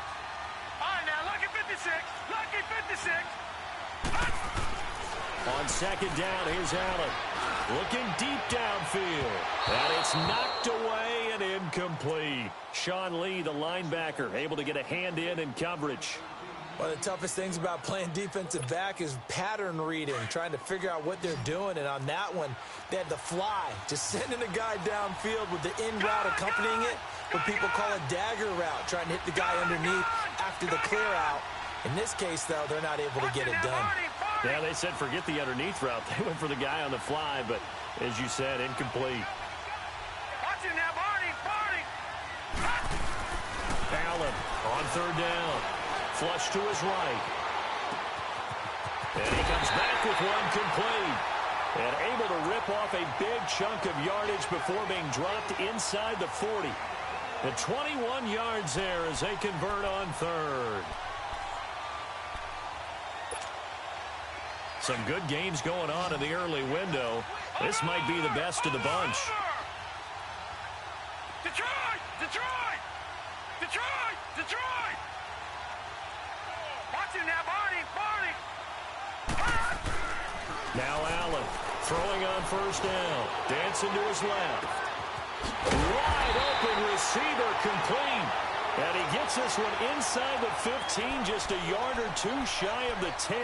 All right, now, lucky 56. Lucky 56. On 2nd down, here's Allen. Looking deep downfield. And it's knocked away and incomplete. Sean Lee, the linebacker, able to get a hand in coverage. One of the toughest things about playing defensive back is pattern reading, trying to figure out what they're doing. And on that one, they had the fly, just sending a guy downfield with the in route accompanying it, what people call a dagger route, trying to hit the guy underneath after the clear out. In this case, though, they're not able to get it done. Yeah, they said forget the underneath route. They went for the guy on the fly, but as you said, incomplete. Watch it now, Barney, Barney. Allen on 3rd down. Flush to his right. And he comes back with one complete. And able to rip off a big chunk of yardage before being dropped inside the 40. The 21 yards there as they convert on 3rd. Some good games going on in the early window. This might be the best of the bunch. Detroit! Detroit! Detroit! Detroit! Watch it now, Barney! Barney! Now Allen throwing on 1st down. Dancing to his left. Wide open receiver complete. And he gets this one inside the 15, just a yard or 2 shy of the 10.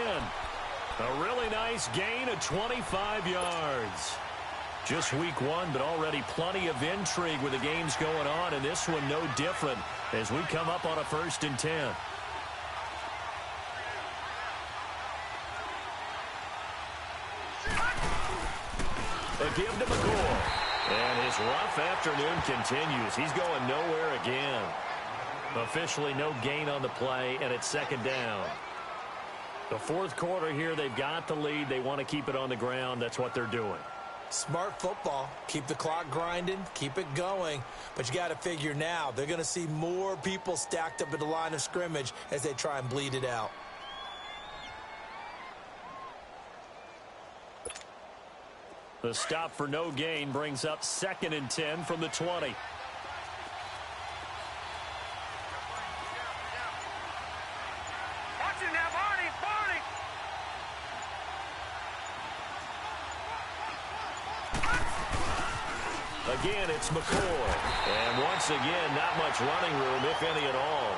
A really nice gain of 25 yards. Just week 1, but already plenty of intrigue with the games going on, and this one no different as we come up on a 1st and 10. A give to McCoy. And his rough afternoon continues. He's going nowhere again. Officially no gain on the play, and it's 2nd down. The 4th quarter here, they've got the lead. They want to keep it on the ground. That's what they're doing. Smart football. Keep the clock grinding. Keep it going. But you got to figure now, they're going to see more people stacked up at the line of scrimmage as they try and bleed it out. The stop for no gain brings up 2nd and 10 from the 20. Again, it's McCoy. And once again, not much running room, if any at all.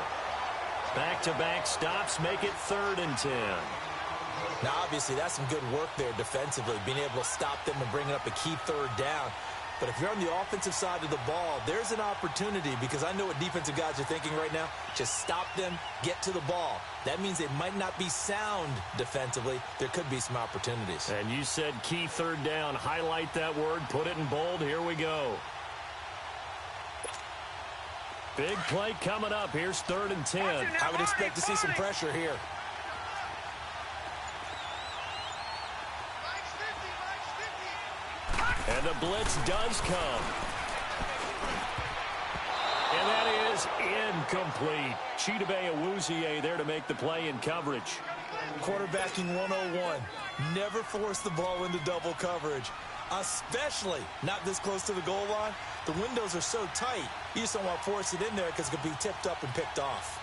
Back back-to-back stops make it 3rd and 10. Now, obviously, that's some good work there defensively, being able to stop them and bringing up a key 3rd down. But if you're on the offensive side of the ball, there's an opportunity, because I know what defensive guys are thinking right now. Just stop them, get to the ball. That means they might not be sound defensively. There could be some opportunities. And you said key 3rd down. Highlight that word, put it in bold. Here we go. Big play coming up. Here's 3rd and 10. I would expect to see some pressure here. And the blitz does come. And that is incomplete. Chidobe Awuzie there to make the play in coverage. Quarterbacking 101. Never force the ball into double coverage, especially not this close to the goal line. The windows are so tight, you just don't want to force it in there because it could be tipped up and picked off.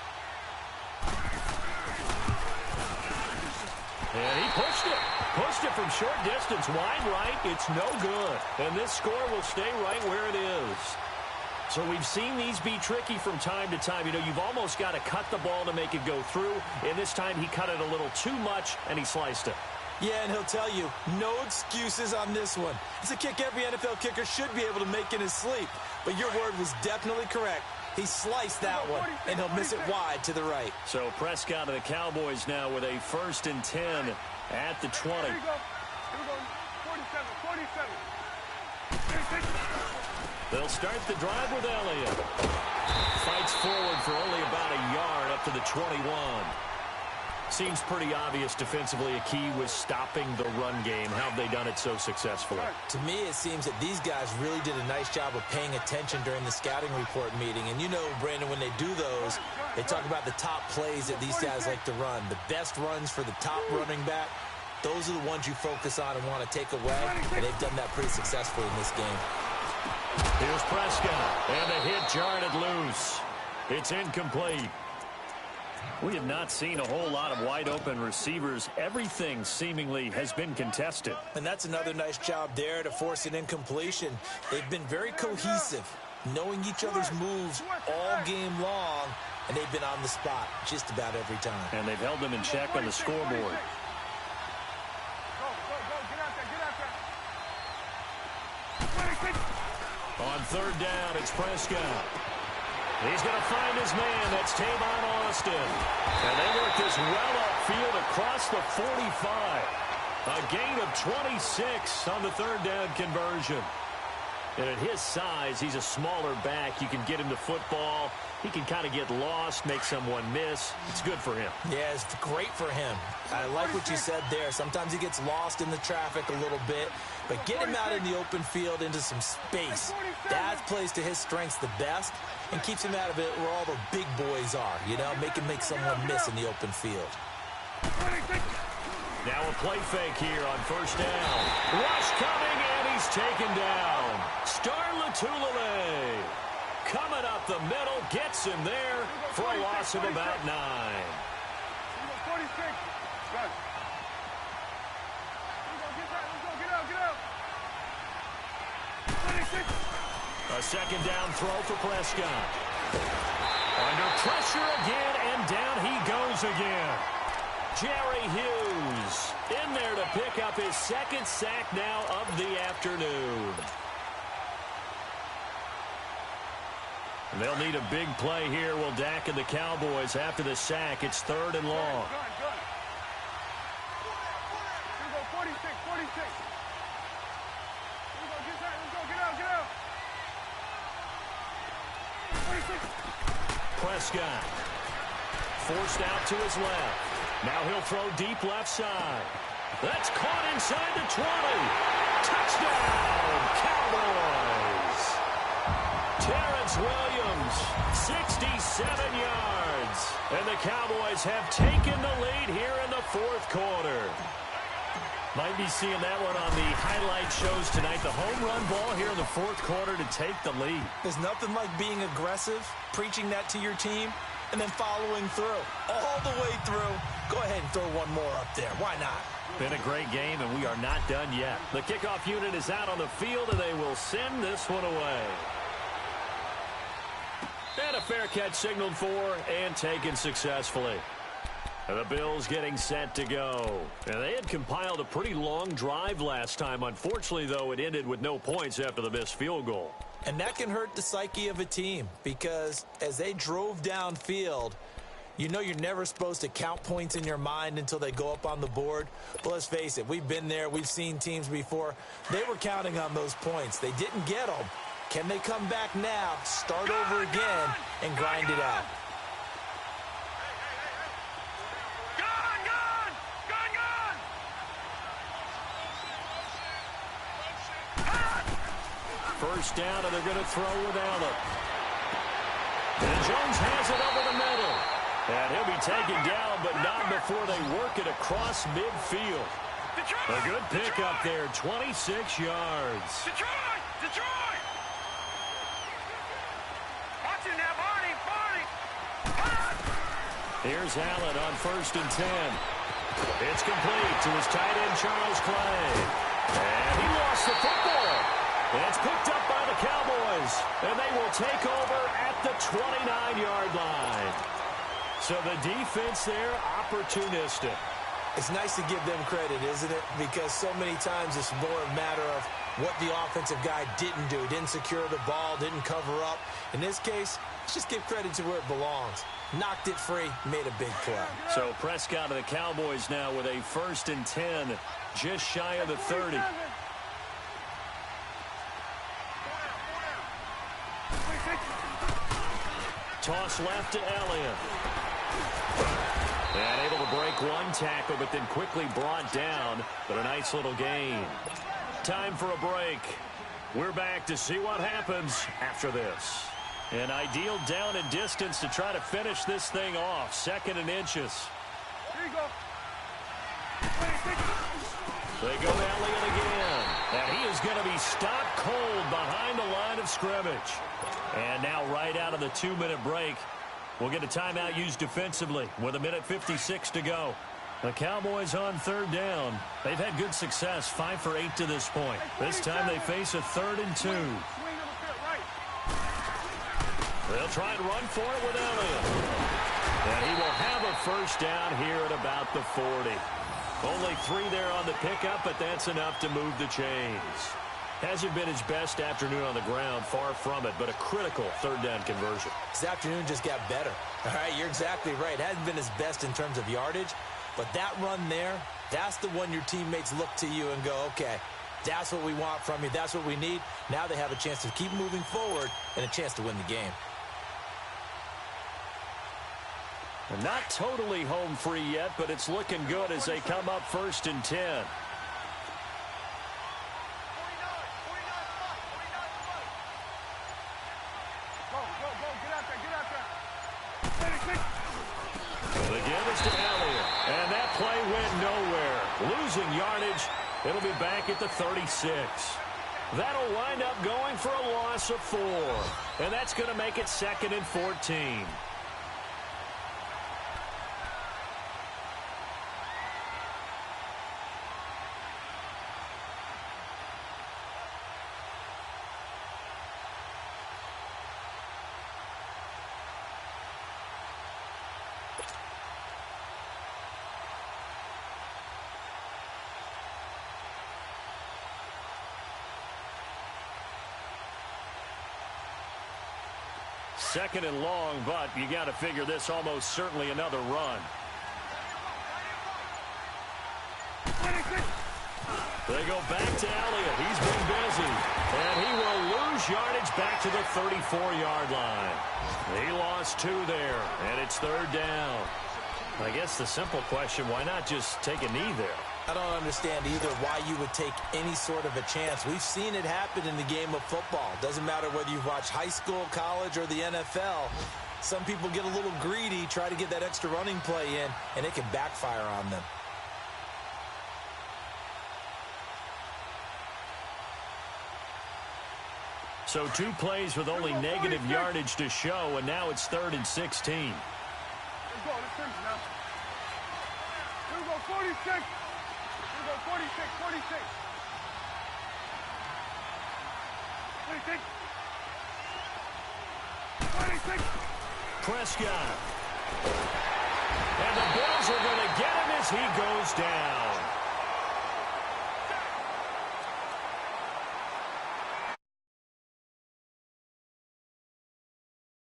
And he pushed it. Pushed it from short distance, wide right. It's no good. And this score will stay right where it is. So we've seen these be tricky from time to time. You know, you've almost got to cut the ball to make it go through. And this time he cut it a little too much, and he sliced it. Yeah, and he'll tell you, no excuses on this one. It's a kick every NFL kicker should be able to make in his sleep. But your word was definitely correct. He sliced that one, and he'll miss it wide to the right. So Prescott and the Cowboys now with a 1st and 10 at the 20. Here we go. Here we go. 47. They'll start the drive with Elliott. Fights forward for only about a yard up to the 21. Seems pretty obvious defensively a key was stopping the run game. How have they done it so successfully? To me, it seems that these guys really did a nice job of paying attention during the scouting report meeting. And you know, Brandon, when they do those, they talk about the top plays that these guys like to run. The best runs for the top running back, those are the ones you focus on and want to take away. And they've done that pretty successfully in this game. Here's Prescott, and the hit jarred it loose. It's incomplete. We have not seen a whole lot of wide-open receivers. Everything seemingly has been contested. And that's another nice job there to force an incompletion. They've been very cohesive, knowing each other's moves all game long, and they've been on the spot just about every time. And they've held them in check on the scoreboard. Go, get out there. 26. On 3rd down, it's Prescott. He's going to find his man. That's Tavon Austin. And they work this well upfield across the 45. A gain of 26 on the 3rd down conversion. And at his size, he's a smaller back. You can get him to football. He can kind of get lost, make someone miss. It's good for him. Yeah, it's great for him. I like what you said there. Sometimes he gets lost in the traffic a little bit. But get him out in the open field into some space. That plays to his strengths the best and keeps him out of it where all the big boys are. You know, make someone miss in the open field. Now a play fake here on 1st down. Rush coming, and he's taken down. Star Lotulelei coming up the middle, gets him there for a loss of about 9. 46. Good. Get out. 26. A 2nd down throw for Prescott. Under pressure again, and down he goes again. Jerry Hughes in there to pick up his 2nd sack now of the afternoon. They'll need a big play here. Will Dak and the Cowboys after the sack. It's 3rd and long. Good. Here we go. 46. Here we go. Get out. 26. Prescott forced out to his left. Now he'll throw deep left side. That's caught inside the 20. Touchdown, Cowboys. Terrence Williams, 67 yards. And the Cowboys have taken the lead here in the 4th quarter. Might be seeing that one on the highlight shows tonight. The home run ball here in the 4th quarter to take the lead. There's nothing like being aggressive, preaching that to your team, and then following through. All the way through. Go ahead and throw one more up there. Why not? Been a great game, and we are not done yet. The kickoff unit is out on the field, and they will send this one away. And a fair catch signaled for and taken successfully. And the Bills getting set to go. And they had compiled a pretty long drive last time. Unfortunately, though, it ended with no points after the missed field goal. And that can hurt the psyche of a team because as they drove downfield, you know you're never supposed to count points in your mind until they go up on the board. Well, let's face it, we've been there. We've seen teams before. They were counting on those points. They didn't get them. Can they come back now, start over again, and grind it out? First down, and they're going to throw without it. And Jones has it over the middle. And he'll be taken down, but not before they work it across midfield. A good pickup there, 26 yards. Detroit! Watch it now, Barney! Here's Allen on 1st and 10. It's complete to his tight end, Charles Clay. And he lost the football. It's picked up by the Cowboys, and they will take over at the 29-yard line. So the defense there, opportunistic. It's nice to give them credit, isn't it? Because so many times it's more a matter of what the offensive guy didn't do. Didn't secure the ball, didn't cover up. In this case, let's just give credit to where it belongs. Knocked it free, made a big play. So Prescott of the Cowboys now with a 1st and 10, just shy of the 30. Toss left to Elliott. And able to break one tackle, but then quickly brought down. But a nice little gain. Time for a break. We're back to see what happens after this. An ideal down and distance to try to finish this thing off. 2nd and inches. Here you go. They go to Elliott again. And he is going to be stopped cold behind the line of scrimmage. And now right out of the 2-minute break, we'll get a timeout used defensively with 1:56 to go. The Cowboys on 3rd down. They've had good success, 5 for 8 to this point. This time they face a 3rd and 2. They'll try and run for it with Elliott. And he will have a 1st down here at about the 40. Only 3 there on the pickup, but that's enough to move the chains. Hasn't been his best afternoon on the ground, far from it, but a critical 3rd down conversion. This afternoon just got better. All right, you're exactly right. Hasn't been his best in terms of yardage, but that run there, that's the one your teammates look to you and go, okay, that's what we want from you. That's what we need. Now they have a chance to keep moving forward and a chance to win the game. And not totally home free yet, but it's looking good as they come up 1st and 10. The give is to Elliott, and that play went nowhere. Losing yardage, it'll be back at the 36. That'll wind up going for a loss of 4, and that's going to make it 2nd and 14. Second and long, but you got to figure this almost certainly another run. They go back to Elliott. He's been busy. And he will lose yardage back to the 34-yard line. He lost 2 there, and it's 3rd down. I guess the simple question, why not just take a knee there? I don't understand either why you would take any sort of a chance. We've seen it happen in the game of football. Doesn't matter whether you've watched high school, college, or the NFL. Some people get a little greedy, try to get that extra running play in, and it can backfire on them. So 2 plays with only negative yardage to show, and now it's 3rd and 16. Let's go. Let's finish now. Here we go, 46. Here we go, 46, 46. 46. 26. Prescott. And the Bills are going to get him as he goes down.